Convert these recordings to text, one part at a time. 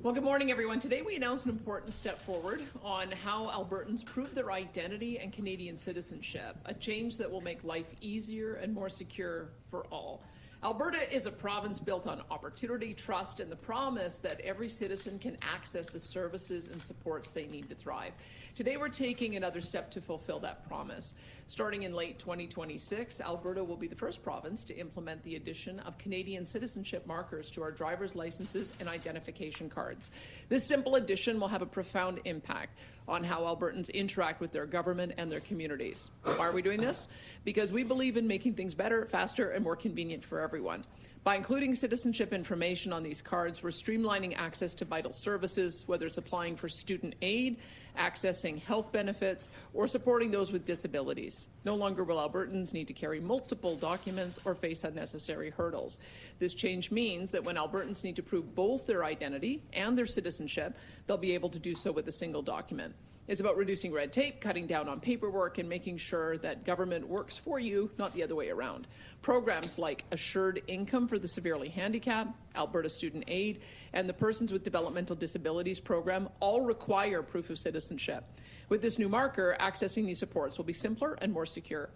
Well, good morning, everyone. Today we announced an important step forward on how Albertans prove their identity and Canadian citizenship, a change that will make life easier and more secure for all. Alberta is a province built on opportunity, trust, and the promise that every citizen can access the services and supports they need to thrive. Today, we're taking another step to fulfill that promise. Starting in late 2026, Alberta will be the first province to implement the addition of Canadian citizenship markers to our driver's licenses and identification cards. This simple addition will have a profound impact on how Albertans interact with their government and their communities. Why are we doing this? Because we believe in making things better, faster, and more convenient for everyone. By including citizenship information on these cards, we're streamlining access to vital services, whether it's applying for student aid, accessing health benefits, or supporting those with disabilities. No longer will Albertans need to carry multiple documents or face unnecessary hurdles. This change means that when Albertans need to prove both their identity and their citizenship, they'll be able to do so with a single document. It's about reducing red tape, cutting down on paperwork, and making sure that government works for you, not the other way around. Programs like Assured Income for the Severely Handicapped, Alberta Student Aid, and the Persons with Developmental Disabilities program all require proof of citizenship. With this new marker, accessing these supports will be simpler and more secure.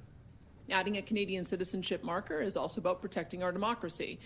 Adding a Canadian citizenship marker is also about protecting our democracy.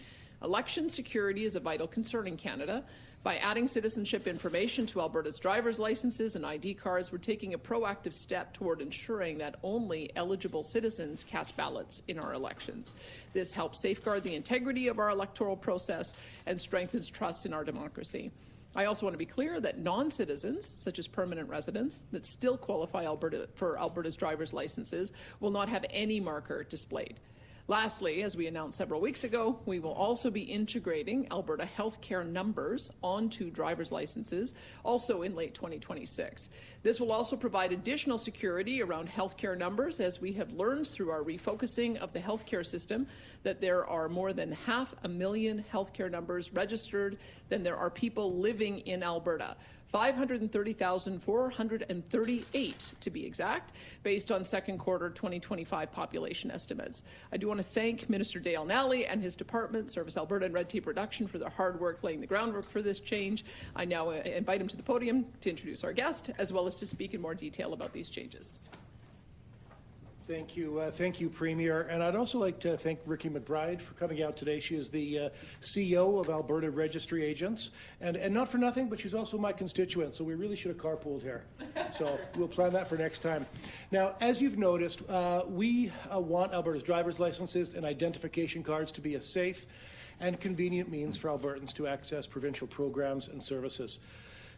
Election security is a vital concern in Canada. By adding citizenship information to Alberta's driver's licenses and ID cards, we're taking a proactive step toward ensuring that only eligible citizens cast ballots in our elections. This helps safeguard the integrity of our electoral process and strengthens trust in our democracy. I also want to be clear that non-citizens, such as permanent residents, that still qualify for Alberta's driver's licenses will not have any marker displayed. Lastly, as we announced several weeks ago, we will also be integrating Alberta healthcare numbers onto driver's licenses, also in late 2026. This will also provide additional security around healthcare numbers, as we have learned through our refocusing of the healthcare system that there are more than 500,000 healthcare numbers registered than there are people living in Alberta. 530,438 to be exact, based on second quarter 2025 population estimates. I do want to thank Minister Dale Nally and his department, Service Alberta and Red Tape Reduction, for their hard work laying the groundwork for this change. I now invite him to the podium to introduce our guest, as well as to speak in more detail about these changes. Thank you, Premier. And I'd also like to thank Ricky McBride for coming out today. She is the CEO of Alberta Registry Agents. And not for nothing, but she's also my constituent, so we really should have carpooled here. So we'll plan that for next time. Now, as you've noticed, we want Alberta's driver's licenses and identification cards to be a safe and convenient means for Albertans to access provincial programs and services.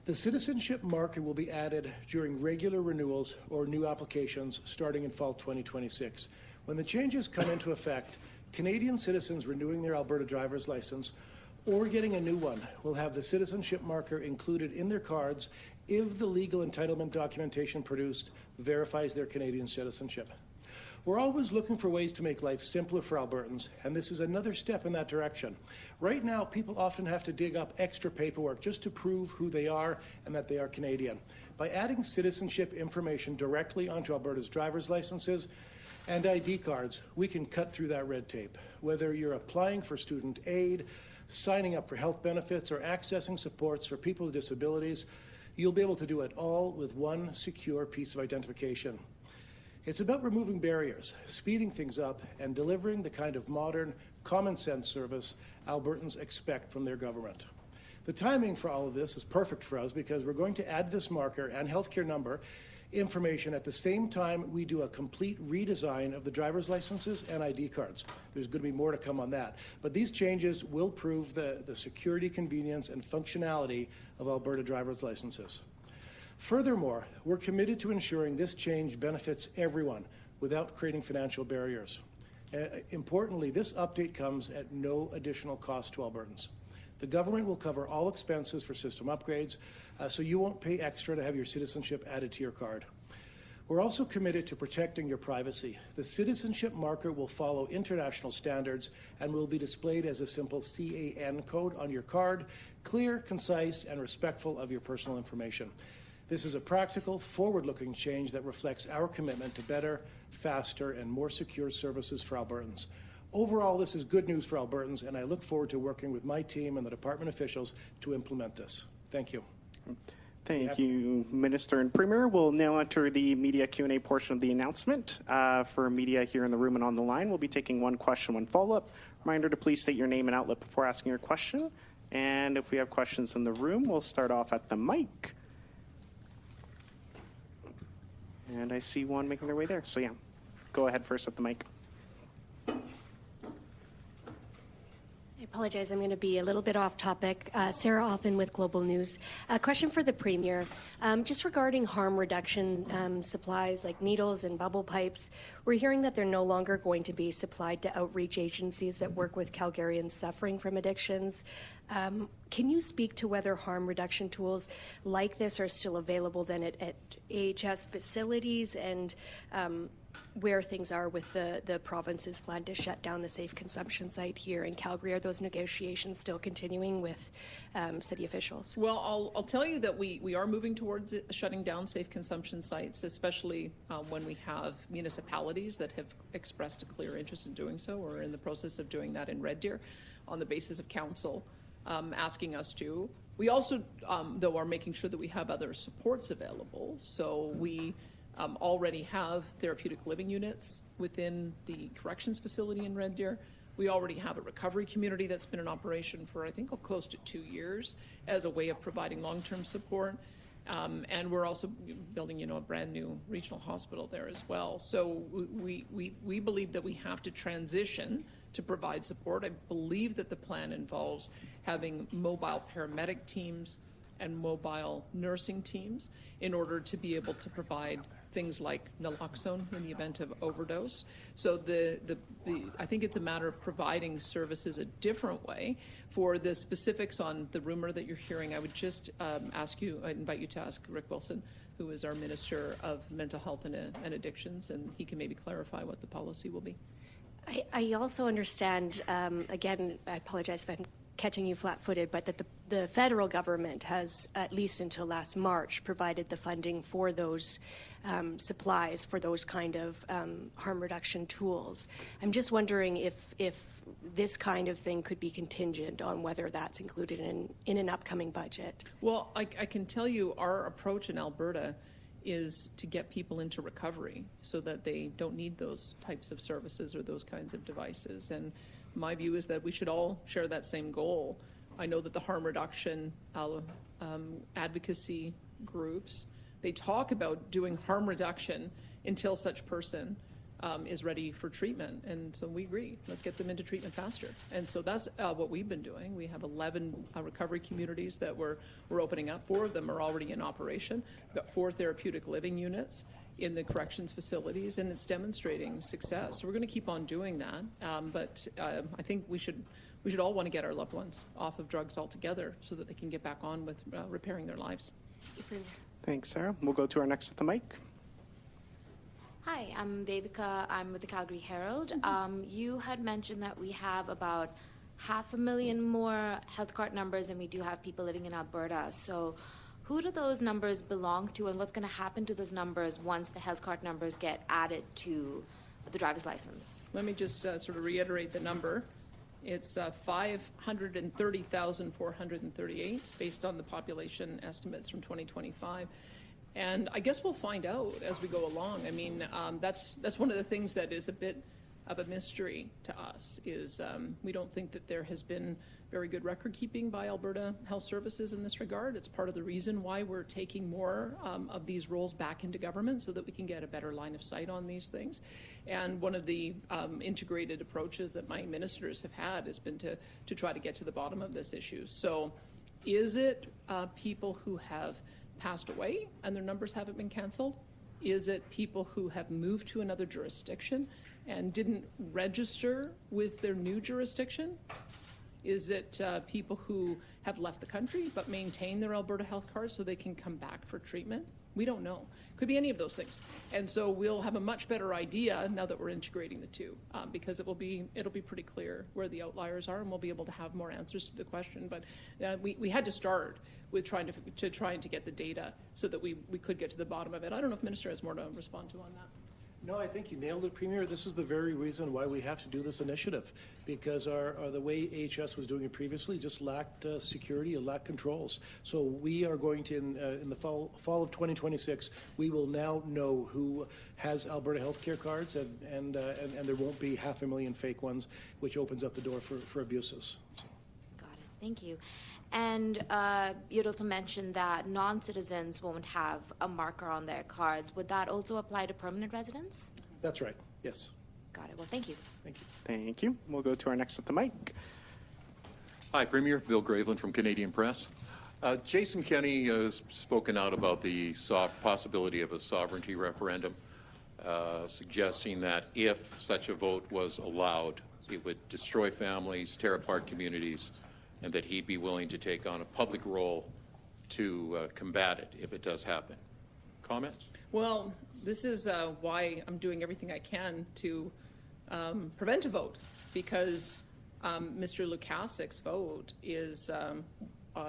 The citizenship marker will be added during regular renewals or new applications starting in fall 2026. When the changes come into effect, Canadian citizens renewing their Alberta driver's license or getting a new one will have the citizenship marker included in their cards if the legal entitlement documentation produced verifies their Canadian citizenship. We're always looking for ways to make life simpler for Albertans, and this is another step in that direction. Right now, people often have to dig up extra paperwork just to prove who they are and that they are Canadian. By adding citizenship information directly onto Alberta's driver's licenses and ID cards, we can cut through that red tape. Whether you're applying for student aid, signing up for health benefits, or accessing supports for people with disabilities, you'll be able to do it all with one secure piece of identification. It's about removing barriers, speeding things up, and delivering the kind of modern, common-sense service Albertans expect from their government. The timing for all of this is perfect for us because we're going to add this marker and healthcare number information at the same time we do a complete redesign of the driver's licenses and ID cards. There's going to be more to come on that. But these changes will prove the security, convenience, and functionality of Alberta driver's licenses. Furthermore, we're committed to ensuring this change benefits everyone without creating financial barriers. Importantly, this update comes at no additional cost to Albertans. The government will cover all expenses for system upgrades, so you won't pay extra to have your citizenship added to your card. We're also committed to protecting your privacy. The citizenship marker will follow international standards and will be displayed as a simple CAN code on your card, clear, concise, and respectful of your personal information. This is a practical, forward-looking change that reflects our commitment to better, faster, and more secure services for Albertans. Overall, this is good news for Albertans, and I look forward to working with my team and the department officials to implement this. Thank you. Thank you, Minister and Premier. We'll now enter the media Q&A portion of the announcement. For media here in the room and on the line, we'll be taking one question, one follow-up. Reminder to please state your name and outlet before asking your question. And if we have questions in the room, we'll start off at the mic. And I see one making their way there. So yeah, go ahead first at the mic. I apologize, I'm going to be a little bit off topic. Sarah Offen with Global News. A question for the Premier. Just regarding harm reduction supplies like needles and bubble pipes, we're hearing that they're no longer going to be supplied to outreach agencies that work with Calgarians suffering from addictions. Can you speak to whether harm reduction tools like this are still available then at AHS facilities, and where things are with the province's plan to shut down the safe consumption site here in Calgary? Are those negotiations still continuing with city officials? Well, I'll tell you that we are moving towards shutting down safe consumption sites, especially when we have municipalities that have expressed a clear interest in doing so. We're in the process of doing that in Red Deer on the basis of council asking us to. We also, though, are making sure that we have other supports available. So we already have therapeutic living units within the corrections facility in Red Deer. We already have a recovery community that's been in operation for, I think, close to 2 years as a way of providing long-term support. And we're also building, a brand new regional hospital there as well. So we believe that we have to transition to provide support. I believe that the plan involves having mobile paramedic teams and mobile nursing teams in order to be able to provide things like naloxone in the event of overdose. So I think it's a matter of providing services a different way. For the specifics on the rumor that you're hearing, I would just invite you to ask Rick Wilson, who is our Minister of Mental Health and Addictions, and he can maybe clarify what the policy will be. I also understand, again, I apologize if I'm catching you flat-footed, but that the federal government has, at least until last March, provided the funding for those supplies, for those kind of harm reduction tools. I'm just wondering if this kind of thing could be contingent on whether that's included in an upcoming budget. Well, I can tell you our approach in Alberta is to get people into recovery so that they don't need those types of services or those kinds of devices. And my view is that we should all share that same goal. I know that the harm reduction advocacy groups, they talk about doing harm reduction until such person is ready for treatment. And so we agree, let's get them into treatment faster. And so that's what we've been doing. We have 11 recovery communities that we're opening up. 4 of them are already in operation. We've got 4 therapeutic living units in the corrections facilities, and it's demonstrating success. So we're going to keep on doing that. But I think we should all want to get our loved ones off of drugs altogether so that they can get back on with repairing their lives. Thanks, Sarah. We'll go to our next at the mic. Hi, I'm Devika. I'm with the Calgary Herald. You had mentioned that we have about 500,000 more health card numbers than we do have people living in Alberta. So who do those numbers belong to, and what's going to happen to those numbers once the health card numbers get added to the driver's license? Let me just sort of reiterate the number. It's 530,438 based on the population estimates from 2025. And I guess we'll find out as we go along. I mean, that's one of the things that is a bit of a mystery to us, is we don't think that there has been very good record keeping by Alberta Health Services in this regard. It's part of the reason why we're taking more of these roles back into government so that we can get a better line of sight on these things. And one of the integrated approaches that my ministers have had has been to try to get to the bottom of this issue. So is it people who have passed away and their numbers haven't been canceled? Is it people who have moved to another jurisdiction and didn't register with their new jurisdiction? Is it people who have left the country but maintain their Alberta health card so they can come back for treatment? We don't know. Could be any of those things. And so we'll have a much better idea now that we're integrating the two, because it'll be pretty clear where the outliers are, and we'll be able to have more answers to the question. But we had to start with trying to get the data so that we could get to the bottom of it. I don't know if Minister has more to respond to on that. No, I think you nailed it, Premier. This is the very reason why we have to do this initiative, because the way AHS was doing it previously just lacked security, it lacked controls. So we are going to, in the fall of 2026, we will now know who has Alberta healthcare cards, and there won't be 500,000 fake ones, which opens up the door for abuses. So. Got it. Thank you. And you'd also mentioned that non-citizens won't have a marker on their cards. Would that also apply to permanent residents? That's right, yes. Got it. Well, thank you. Thank you. Thank you. We'll go to our next at the mic. Hi, Premier. Bill Graveland from Canadian Press. Jason Kenney has spoken out about the possibility of a sovereignty referendum, suggesting that if such a vote was allowed, it would destroy families, tear apart communities, and that he'd be willing to take on a public role to combat it if it does happen. Comments? Well, this is why I'm doing everything I can to prevent a vote, because Mr. Lukasik's vote is a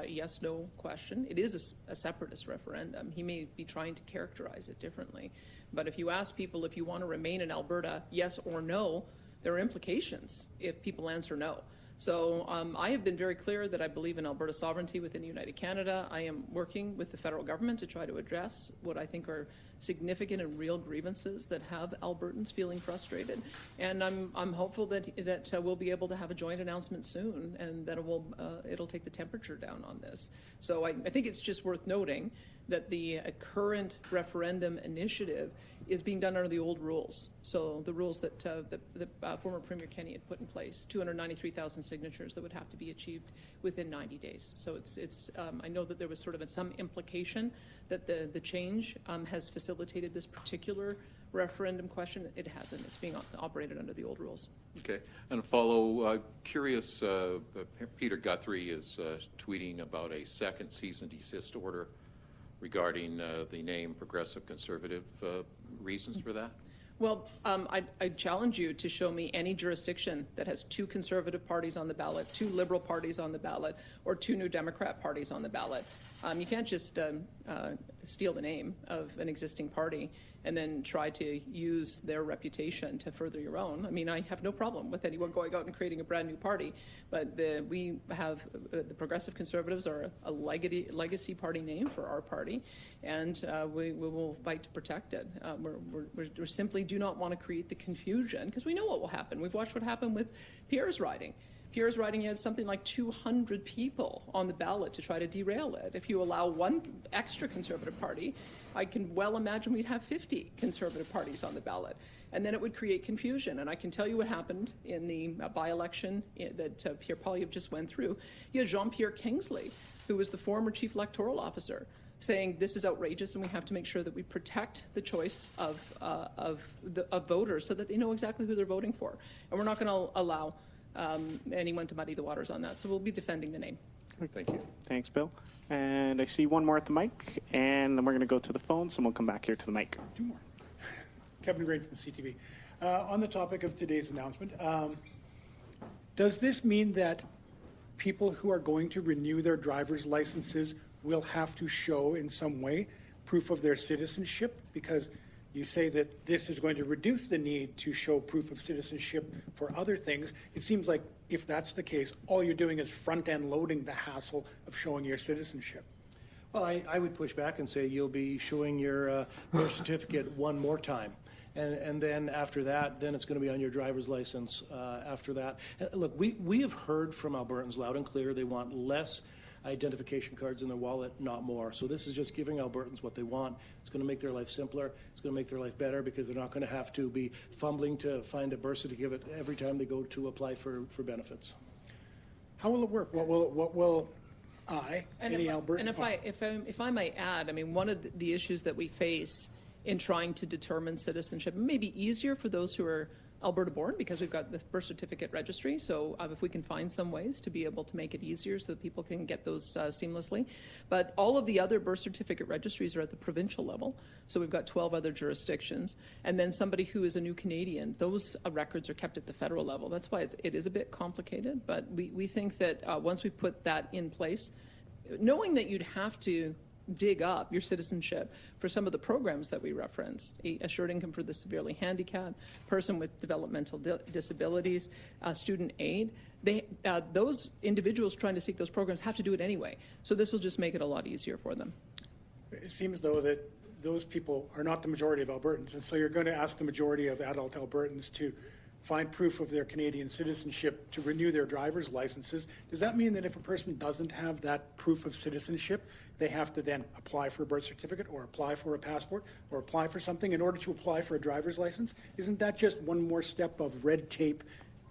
yes/no question. It is a separatist referendum. He may be trying to characterize it differently. But if you ask people if you want to remain in Alberta, yes or no, there are implications if people answer no. So I have been very clear that I believe in Alberta sovereignty within United Canada. I am working with the federal government to try to address what I think are significant and real grievances that have Albertans feeling frustrated. And I'm hopeful that we'll be able to have a joint announcement soon, and that it'll take the temperature down on this. So I think it's just worth noting that the current referendum initiative is being done under the old rules. So the rules that former Premier Kenney had put in place, 293,000 signatures that would have to be achieved within 90 days. So it's I know that there was sort of some implication that the change has facilitated this particular referendum question. It hasn't. It's being operated under the old rules. Okay. And a follow, curious, Peter Guthrie is tweeting about a second cease and desist order regarding the name Progressive Conservative. Reasons for that? Well, I challenge you to show me any jurisdiction that has 2 Conservative parties on the ballot, 2 Liberal parties on the ballot, or 2 New Democrat parties on the ballot. You can't just steal the name of an existing party and then try to use their reputation to further your own. I mean, I have no problem with anyone going out and creating a brand new party, but we have the Progressive Conservatives are a legacy party name for our party, and we will fight to protect it. We simply do not want to create the confusion, because we know what will happen. We've watched what happened with Pierre's riding. Pierre's riding had something like 200 people on the ballot to try to derail it. If you allow one extra Conservative party, I can well imagine we'd have 50 Conservative parties on the ballot. And then it would create confusion. And I can tell you what happened in the by-election that Pierre Poilievre just went through. You had Jean-Pierre Kingsley, who was the former chief electoral officer, saying this is outrageous and we have to make sure that we protect the choice of voters so that they know exactly who they're voting for. And we're not going to allow anyone to muddy the waters on that. So we'll be defending the name. Thank you. Thanks, Bill. And I see one more at the mic, and then we're going to go to the phones, and we'll come back here to the mic. 2 more. Kevin Gray from CTV. On the topic of today's announcement, does this mean that people who are going to renew their driver's licenses will have to show in some way proof of their citizenship? Because you say that this is going to reduce the need to show proof of citizenship for other things. It seems like if that's the case, all you're doing is front-end loading the hassle of showing your citizenship. Well, I would push back and say you'll be showing your birth certificate one more time. And then after that, then it's going to be on your driver's license after that. Look, we have heard from Albertans loud and clear they want less identification cards in their wallet, not more. So this is just giving Albertans what they want. It's going to make their life simpler. It's going to make their life better because they're not going to have to be fumbling to find a birth certificate every time they go to apply for benefits. How will it work? What will any Albertan? And if I might add, I mean, one of the issues that we face in trying to determine citizenship, it may be easier for those who are Alberta born because we've got the birth certificate registry. So if we can find some ways to be able to make it easier so that people can get those seamlessly. But all of the other birth certificate registries are at the provincial level. So we've got 12 other jurisdictions. And then somebody who is a new Canadian, those records are kept at the federal level. That's why it is a bit complicated. But we think that once we put that in place, knowing that you'd have to dig up your citizenship for some of the programs that we reference: assured income for the severely handicapped, person with developmental disabilities, student aid. Those individuals trying to seek those programs have to do it anyway. So this will just make it a lot easier for them. It seems, though, that those people are not the majority of Albertans, and so you're going to ask the majority of adult Albertans to find proof of their Canadian citizenship to renew their driver's licenses. Does that mean that if a person doesn't have that proof of citizenship, they have to then apply for a birth certificate or apply for a passport or apply for something in order to apply for a driver's license? Isn't that just one more step of red tape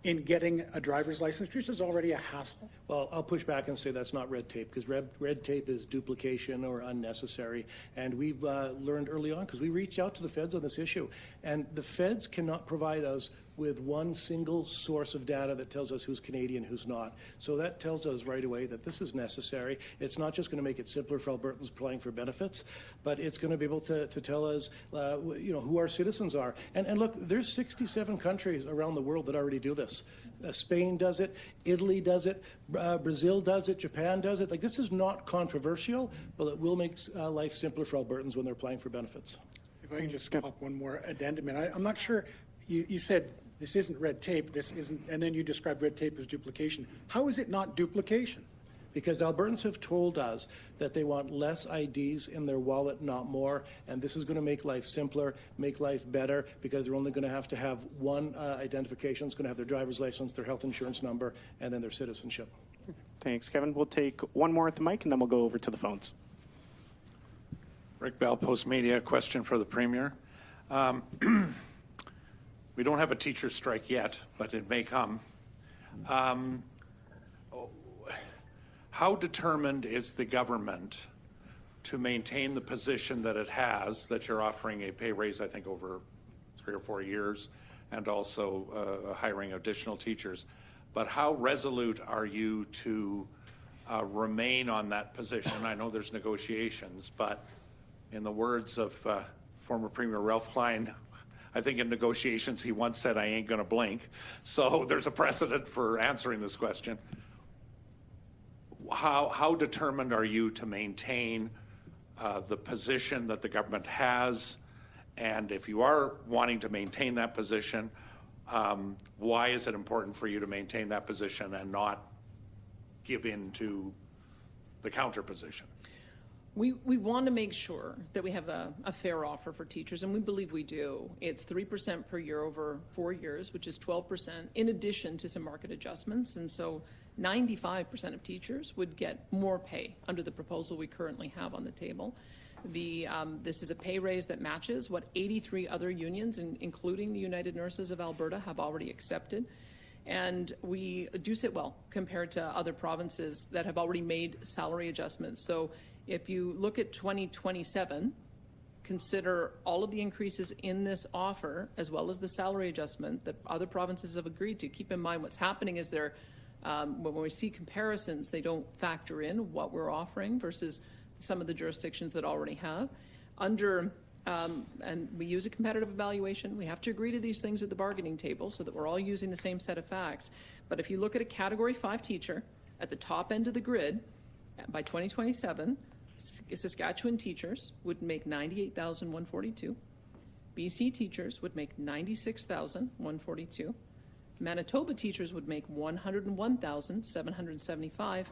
in getting a driver's license, which is already a hassle? Well, I'll push back and say that's not red tape, because red tape is duplication or unnecessary. And we've learned early on, because we reached out to the feds on this issue, and the feds cannot provide us with one single source of data that tells us who's Canadian, who's not. So that tells us right away that this is necessary. It's not just going to make it simpler for Albertans applying for benefits, but it's going to be able to tell us, who our citizens are. And look, there's 67 countries around the world that already do this. Spain does it, Italy does it, Brazil does it, Japan does it. Like, this is not controversial, but it will make life simpler for Albertans when they're applying for benefits. If I can just pop one more addendum in. I'm not sure, you said this isn't red tape, this isn't, and then you described red tape as duplication. How is it not duplication? Because Albertans have told us that they want less IDs in their wallet, not more, and this is going to make life simpler, make life better, because they're only going to have one identification. It's going to have their driver's license, their health insurance number, and then their citizenship. Thanks, Kevin. We'll take one more at the mic, and then we'll go over to the phones. Rick Bell, Post Media. Question for the Premier. We don't have a teacher strike yet, but it may come. How determined is the government to maintain the position that it has, that you're offering a pay raise, I think, over 3 or 4 years, and also hiring additional teachers? But how resolute are you to remain on that position? I know there's negotiations, but in the words of former Premier Ralph Klein, I think in negotiations he once said, "I ain't going to blink." So there's a precedent for answering this question. How determined are you to maintain the position that the government has? And if you are wanting to maintain that position, why is it important for you to maintain that position and not give in to the counter position? We want to make sure that we have a fair offer for teachers, and we believe we do. It's 3% per year over 4 years, which is 12%, in addition to some market adjustments. And so 95% of teachers would get more pay under the proposal we currently have on the table. This is a pay raise that matches what 83 other unions, including the United Nurses of Alberta, have already accepted. And we do sit well compared to other provinces that have already made salary adjustments. So if you look at 2027, consider all of the increases in this offer, as well as the salary adjustment that other provinces have agreed to. Keep in mind what's happening is when we see comparisons, they don't factor in what we're offering versus some of the jurisdictions that already have. And we use a competitive evaluation. We have to agree to these things at the bargaining table so that we're all using the same set of facts. But if you look at a Category 5 teacher at the top end of the grid, by 2027, Saskatchewan teachers would make $98,142. BC teachers would make $96,142. Manitoba teachers would make $101,775.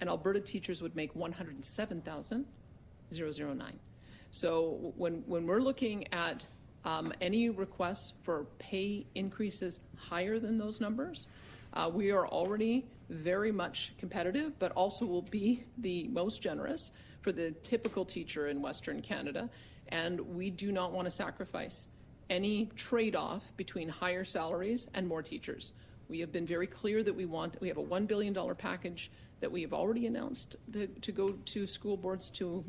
And Alberta teachers would make $107,009. So when we're looking at any requests for pay increases higher than those numbers, we are already very much competitive, but also will be the most generous for the typical teacher in Western Canada. And we do not want to sacrifice any trade-off between higher salaries and more teachers. We have been very clear that we have a $1 billion package that we have already announced to go to school boards to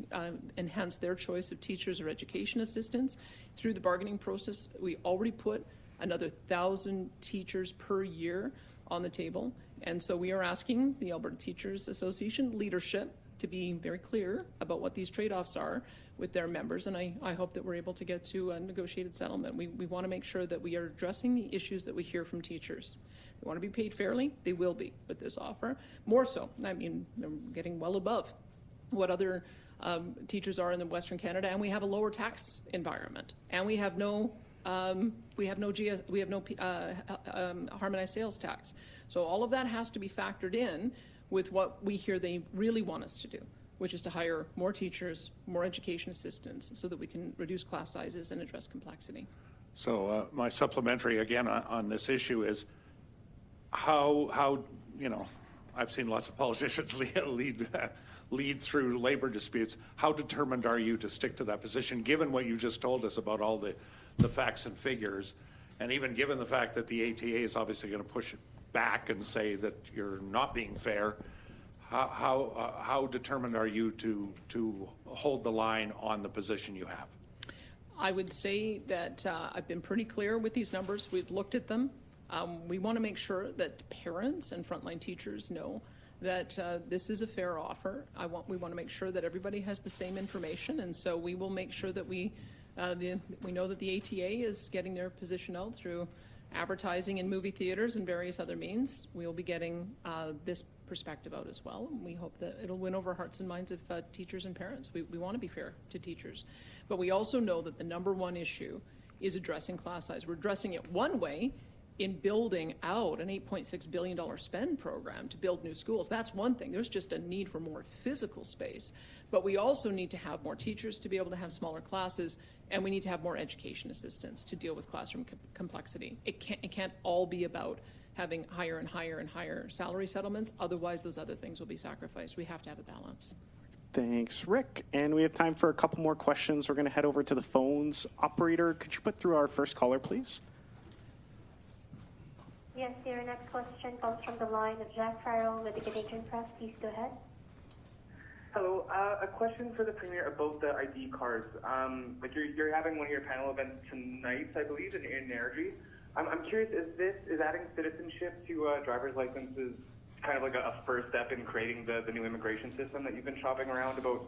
enhance their choice of teachers or education assistants. Through the bargaining process, we already put another 1,000 teachers per year on the table. And so we are asking the Alberta Teachers Association leadership to be very clear about what these trade-offs are with their members, and I hope that we're able to get to a negotiated settlement. We want to make sure that we are addressing the issues that we hear from teachers. They want to be paid fairly. They will be with this offer. More so. I mean, they're getting well above what other teachers are in the Western Canada, and we have a lower tax environment, and we have no harmonized sales tax. So all of that has to be factored in with what we hear they really want us to do, which is to hire more teachers, more education assistants, so that we can reduce class sizes and address complexity. So my supplementary again on this issue is how you know, I've seen lots of politicians lead through labor disputes. How determined are you to stick to that position, given what you just told us about all the facts and figures, and even given the fact that the ATA is obviously going to push it back and say that you're not being fair? How determined are you to hold the line on the position you have? I would say that I've been pretty clear with these numbers. We've looked at them. We want to make sure that parents and frontline teachers know that this is a fair offer. We want to make sure that everybody has the same information, and so we will make sure that we know that the ATA is getting their position out through advertising in movie theaters and various other means. We will be getting this perspective out as well. And we hope that it'll win over hearts and minds of teachers and parents. We want to be fair to teachers. But we also know that the number one issue is addressing class size. We're addressing it one way in building out an $8.6 billion spend program to build new schools. That's one thing. There's just a need for more physical space. But we also need to have more teachers to be able to have smaller classes, and we need to have more education assistants to deal with classroom complexity. It can't all be about having higher and higher and higher salary settlements. Otherwise, those other things will be sacrificed. We have to have a balance. Thanks, Rick. And we have time for a couple more questions. We're going to head over to the phones. Operator, could you put through our first caller, please? Yes, your next question comes from the line of Jack Farrell with the Canadian Press. Please go ahead. Hello, a question for the Premier about the ID cards. Like you're having one of your panel events tonight, I believe, in Energy. I'm curious, is adding citizenship to driver's licenses kind of like a first step in creating the new immigration system that you've been shopping around about,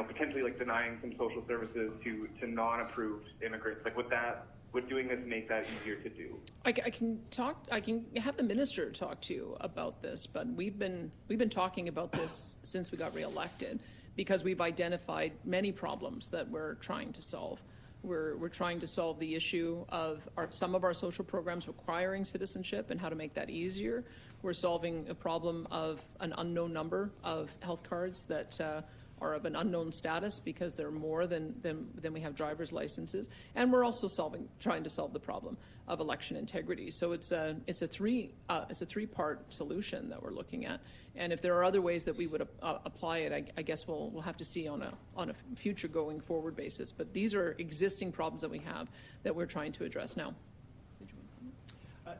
potentially like denying some social services to non-approved immigrants? Like would doing this make that easier to do? I can have the minister talk to you about this, but we've been talking about this since we got reelected, because we've identified many problems that we're trying to solve. We're trying to solve the issue of some of our social programs requiring citizenship and how to make that easier. We're solving a problem of an unknown number of health cards that are of an unknown status because they're more than we have driver's licenses. And we're also trying to solve the problem of election integrity. So it's a three-part solution that we're looking at. And if there are other ways that we would apply it, I guess we'll have to see on a future going forward basis. But these are existing problems that we have that we're trying to address now.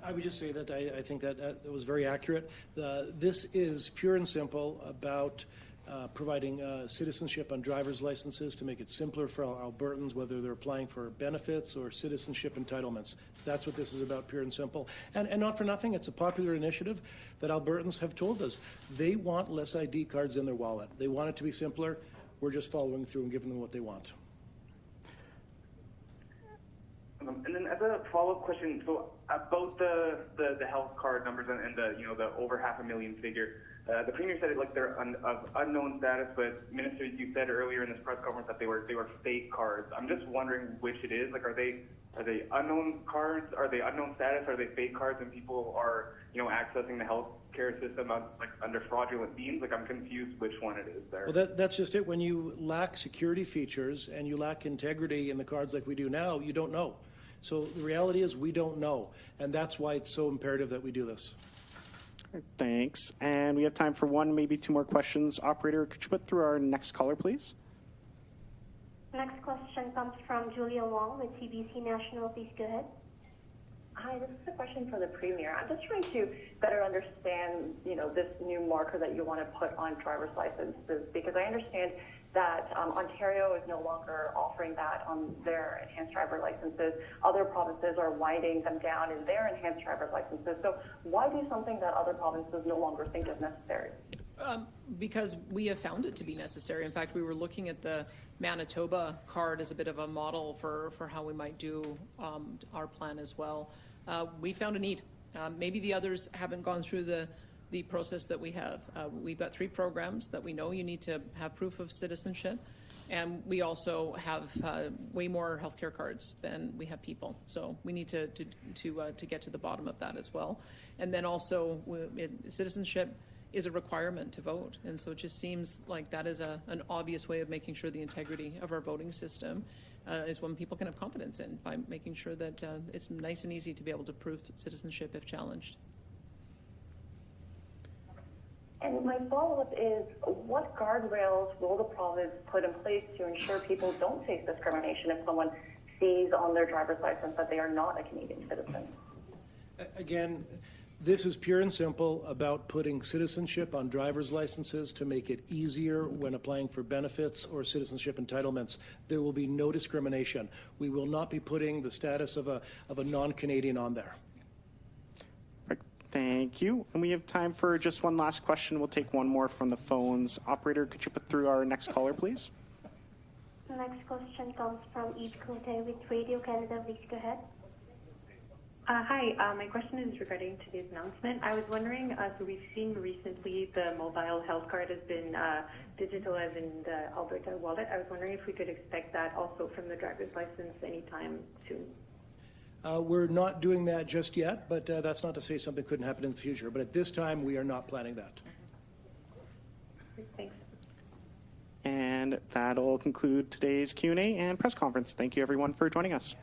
I would just say that I think that was very accurate. This is pure and simple about providing citizenship on driver's licenses to make it simpler for Albertans, whether they're applying for benefits or citizenship entitlements. That's what this is about, pure and simple. And not for nothing, it's a popular initiative that Albertans have told us. They want less ID cards in their wallet. They want it to be simpler. We're just following through and giving them what they want. And then as a follow-up question, so about the health card numbers and the over 500,000 figure, the Premier said they're of unknown status, but Minister, you said earlier in this press conference that they were fake cards. I'm just wondering which it is. Like, are they unknown cards? Are they unknown status? Are they fake cards and people are accessing the health care system under fraudulent means? Like, I'm confused which one it is there. Well, that's just it. When you lack security features and you lack integrity in the cards like we do now, you don't know. So the reality is we don't know, and that's why it's so imperative that we do this. Thanks. And we have time for one, maybe two more questions. Operator, could you put through our next caller, please? Next question comes from Julia Wong with CBC National. Please go ahead. Hi, this is a question for the Premier. I'm just trying to better understand, this new marker that you want to put on driver's licenses, because I understand that Ontario is no longer offering that on their enhanced driver licenses. Other provinces are winding them down in their enhanced driver licenses. So why do something that other provinces no longer think is necessary? Because we have found it to be necessary. In fact, we were looking at the Manitoba card as a bit of a model for how we might do our plan as well. We found a need. Maybe the others haven't gone through the the process that we have. We've got 3 programs that we know you need to have proof of citizenship, and we also have way more healthcare cards than we have people. So we need to get to the bottom of that as well. And then also, citizenship is a requirement to vote, and so it just seems like that is an obvious way of making sure the integrity of our voting system is one people can have confidence in, by making sure that it's nice and easy to be able to prove citizenship if challenged. And my follow-up is, what guardrails will the province put in place to ensure people don't face discrimination if someone sees on their driver's license that they are not a Canadian citizen? Again, this is pure and simple about putting citizenship on driver's licenses to make it easier when applying for benefits or citizenship entitlements. There will be no discrimination. We will not be putting the status of a non-Canadian on there. Thank you. And we have time for just one last question. We'll take one more from the phones. Operator, could you put through our next caller, please? The next question comes from Eve Kunte with Radio Canada. Please go ahead. Hi, my question is regarding today's announcement. I was wondering, so we've seen recently the mobile health card has been digitalized in the Alberta wallet. I was wondering if we could expect that also from the driver's license anytime soon. We're not doing that just yet, but that's not to say something couldn't happen in the future. But at this time, we are not planning that. Thanks. And that'll conclude today's Q&A and press conference. Thank you, everyone, for joining us.